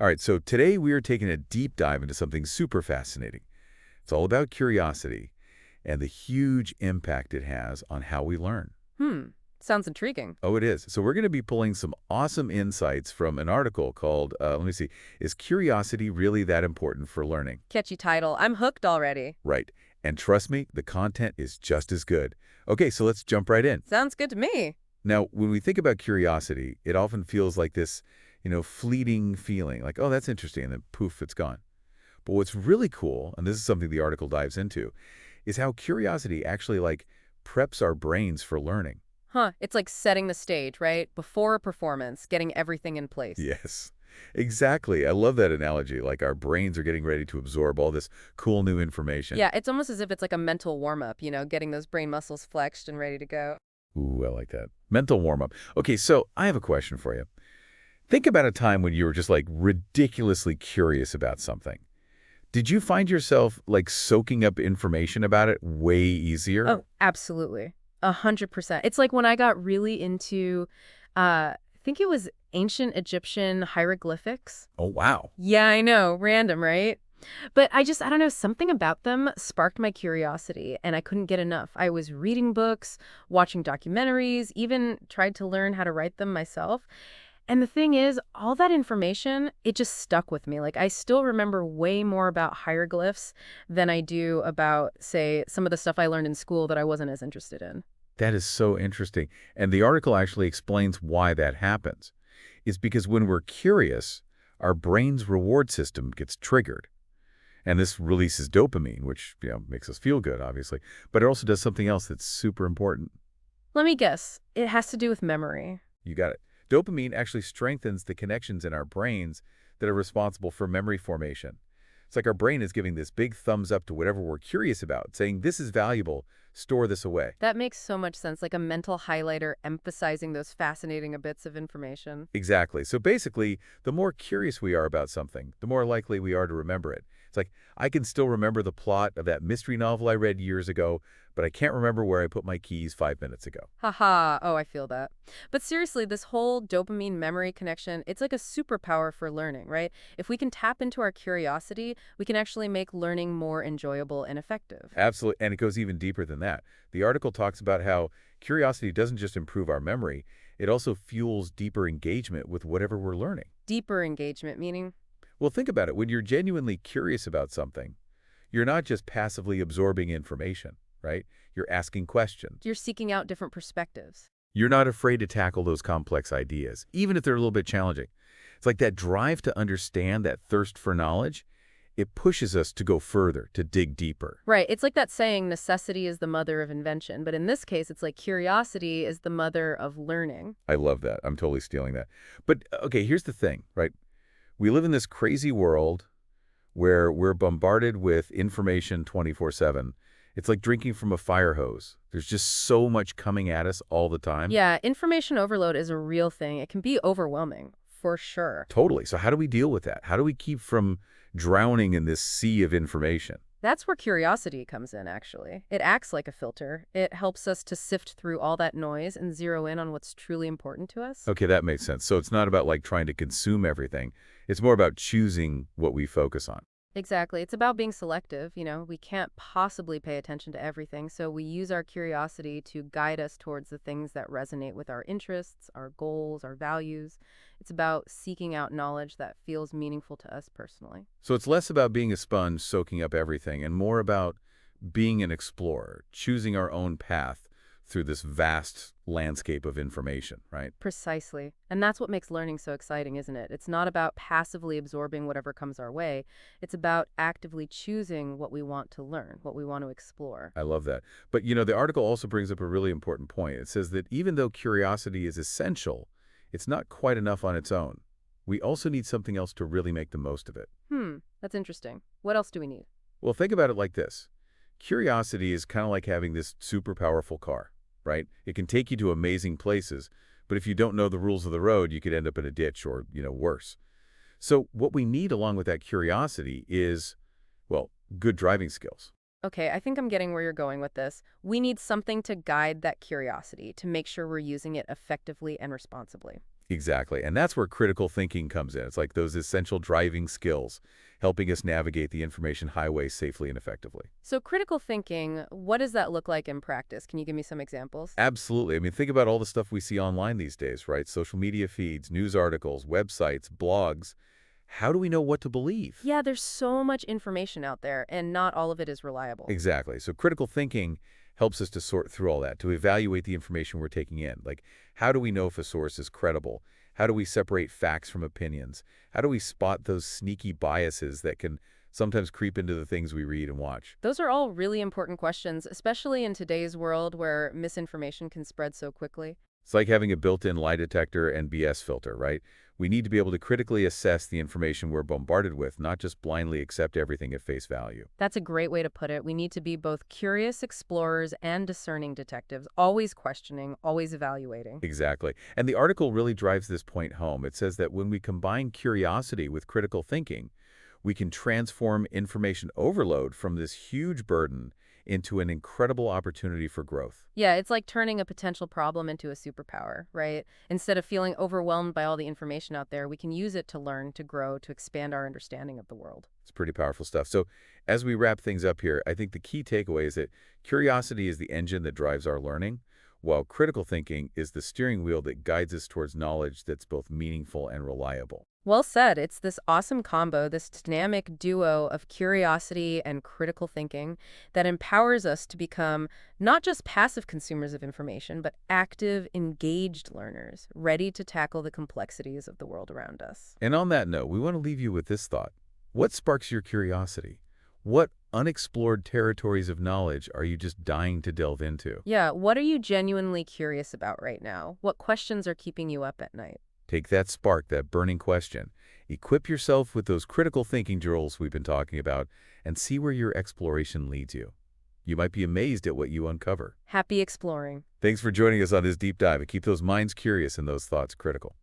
All right, so today we are taking a deep dive into something super fascinating. It's all about curiosity and the huge impact it has on how we learn. Hmm. Sounds intriguing. Oh, it is. So we're going to be pulling some awesome insights from an article called, let me see, Is Curiosity Really That Important for Learning? Catchy title. I'm hooked already. Right. And trust me, the content is just as good. Okay, so let's jump right in. Sounds good to me. Now, when we think about curiosity, it often feels like this, fleeting feeling, like, oh, that's interesting, and then poof, it's gone. But what's really cool, and this is something the article dives into, is how curiosity actually, like, preps our brains for learning. Huh. It's like setting the stage, right? Before a performance, getting everything in place. Yes, exactly. I love that analogy, like our brains are getting ready to absorb all this cool new information. Yeah, it's almost as if it's like a mental warm-up, getting those brain muscles flexed and ready to go. Ooh, I like that. Mental warm-up. Okay, so I have a question for you. Think about a time when you were just, like, ridiculously curious about something. Did you find yourself, like, soaking up information about it way easier? Oh, absolutely. 100%. It's like when I got really into, I think it was ancient Egyptian hieroglyphics. Oh, wow. Yeah, I know. Random, right? But I don't know, something about them sparked my curiosity, and I couldn't get enough. I was reading books, watching documentaries, even tried to learn how to write them myself. And the thing is, all that information, it just stuck with me. Like, I still remember way more about hieroglyphs than I do about, say, some of the stuff I learned in school that I wasn't as interested in. That is so interesting. And the article actually explains why that happens. It's because when we're curious, our brain's reward system gets triggered. And this releases dopamine, which, makes us feel good, obviously. But it also does something else that's super important. Let me guess. It has to do with memory. You got it. Dopamine actually strengthens the connections in our brains that are responsible for memory formation. It's like our brain is giving this big thumbs up to whatever we're curious about, saying, this is valuable, store this away. That makes so much sense, like a mental highlighter emphasizing those fascinating bits of information. Exactly. So basically, the more curious we are about something, the more likely we are to remember it. It's like, I can still remember the plot of that mystery novel I read years ago, but I can't remember where I put my keys 5 minutes ago. Haha, oh, I feel that. But seriously, this whole dopamine memory connection, it's like a superpower for learning, right? If we can tap into our curiosity, we can actually make learning more enjoyable and effective. Absolutely. And it goes even deeper than that. The article talks about how curiosity doesn't just improve our memory, it also fuels deeper engagement with whatever we're learning. Deeper engagement, meaning? Well, think about it. When you're genuinely curious about something, you're not just passively absorbing information, right? You're asking questions. You're seeking out different perspectives. You're not afraid to tackle those complex ideas, even if they're a little bit challenging. It's like that drive to understand, that thirst for knowledge, it pushes us to go further, to dig deeper. Right. It's like that saying, necessity is the mother of invention. But in this case, it's like curiosity is the mother of learning. I love that. I'm totally stealing that. But, okay, here's the thing, right? We live in this crazy world where we're bombarded with information 24/7. It's like drinking from a fire hose. There's just so much coming at us all the time. Yeah, information overload is a real thing. It can be overwhelming, for sure. Totally. So how do we deal with that? How do we keep from drowning in this sea of information? That's where curiosity comes in, actually. It acts like a filter. It helps us to sift through all that noise and zero in on what's truly important to us. Okay, that makes sense. So it's not about, like, trying to consume everything. It's more about choosing what we focus on. Exactly. It's about being selective. We can't possibly pay attention to everything, so we use our curiosity to guide us towards the things that resonate with our interests, our goals, our values. It's about seeking out knowledge that feels meaningful to us personally. So it's less about being a sponge soaking up everything and more about being an explorer, choosing our own path through this vast landscape of information, right? Precisely. And that's what makes learning so exciting, isn't it? It's not about passively absorbing whatever comes our way. It's about actively choosing what we want to learn, what we want to explore. I love that. But, the article also brings up a really important point. It says that even though curiosity is essential, it's not quite enough on its own. We also need something else to really make the most of it. That's interesting. What else do we need? Well, think about it like this. Curiosity is kind of like having this super powerful car, right? It can take you to amazing places, but if you don't know the rules of the road, you could end up in a ditch or, worse. So what we need along with that curiosity is, well, good driving skills. Okay, I think I'm getting where you're going with this. We need something to guide that curiosity, to make sure we're using it effectively and responsibly. Exactly. And that's where critical thinking comes in. It's like those essential driving skills, helping us navigate the information highway safely and effectively. So critical thinking, what does that look like in practice? Can you give me some examples? Absolutely. I mean, think about all the stuff we see online these days, right? Social media feeds, news articles, websites, blogs. How do we know what to believe? Yeah, there's so much information out there, and not all of it is reliable. Exactly. So critical thinking helps us to sort through all that, to evaluate the information we're taking in. Like, how do we know if a source is credible? How do we separate facts from opinions? How do we spot those sneaky biases that can sometimes creep into the things we read and watch? Those are all really important questions, especially in today's world where misinformation can spread so quickly. It's like having a built-in lie detector and BS filter, right? We need to be able to critically assess the information we're bombarded with, not just blindly accept everything at face value. That's a great way to put it. We need to be both curious explorers and discerning detectives, always questioning, always evaluating. Exactly. And the article really drives this point home. It says that when we combine curiosity with critical thinking, we can transform information overload from this huge burden into an incredible opportunity for growth. Yeah, it's like turning a potential problem into a superpower, right? Instead of feeling overwhelmed by all the information out there, we can use it to learn, to grow, to expand our understanding of the world. It's pretty powerful stuff. So as we wrap things up here, I think the key takeaway is that curiosity is the engine that drives our learning, while critical thinking is the steering wheel that guides us towards knowledge that's both meaningful and reliable. Well said. It's this awesome combo, this dynamic duo of curiosity and critical thinking that empowers us to become not just passive consumers of information, but active, engaged learners, ready to tackle the complexities of the world around us. And on that note, we want to leave you with this thought. What sparks your curiosity? What unexplored territories of knowledge are you just dying to delve into? Yeah, what are you genuinely curious about right now? What questions are keeping you up at night? Take that spark, that burning question. Equip yourself with those critical thinking drills we've been talking about and see where your exploration leads you. You might be amazed at what you uncover. Happy exploring. Thanks for joining us on this deep dive and keep those minds curious and those thoughts critical.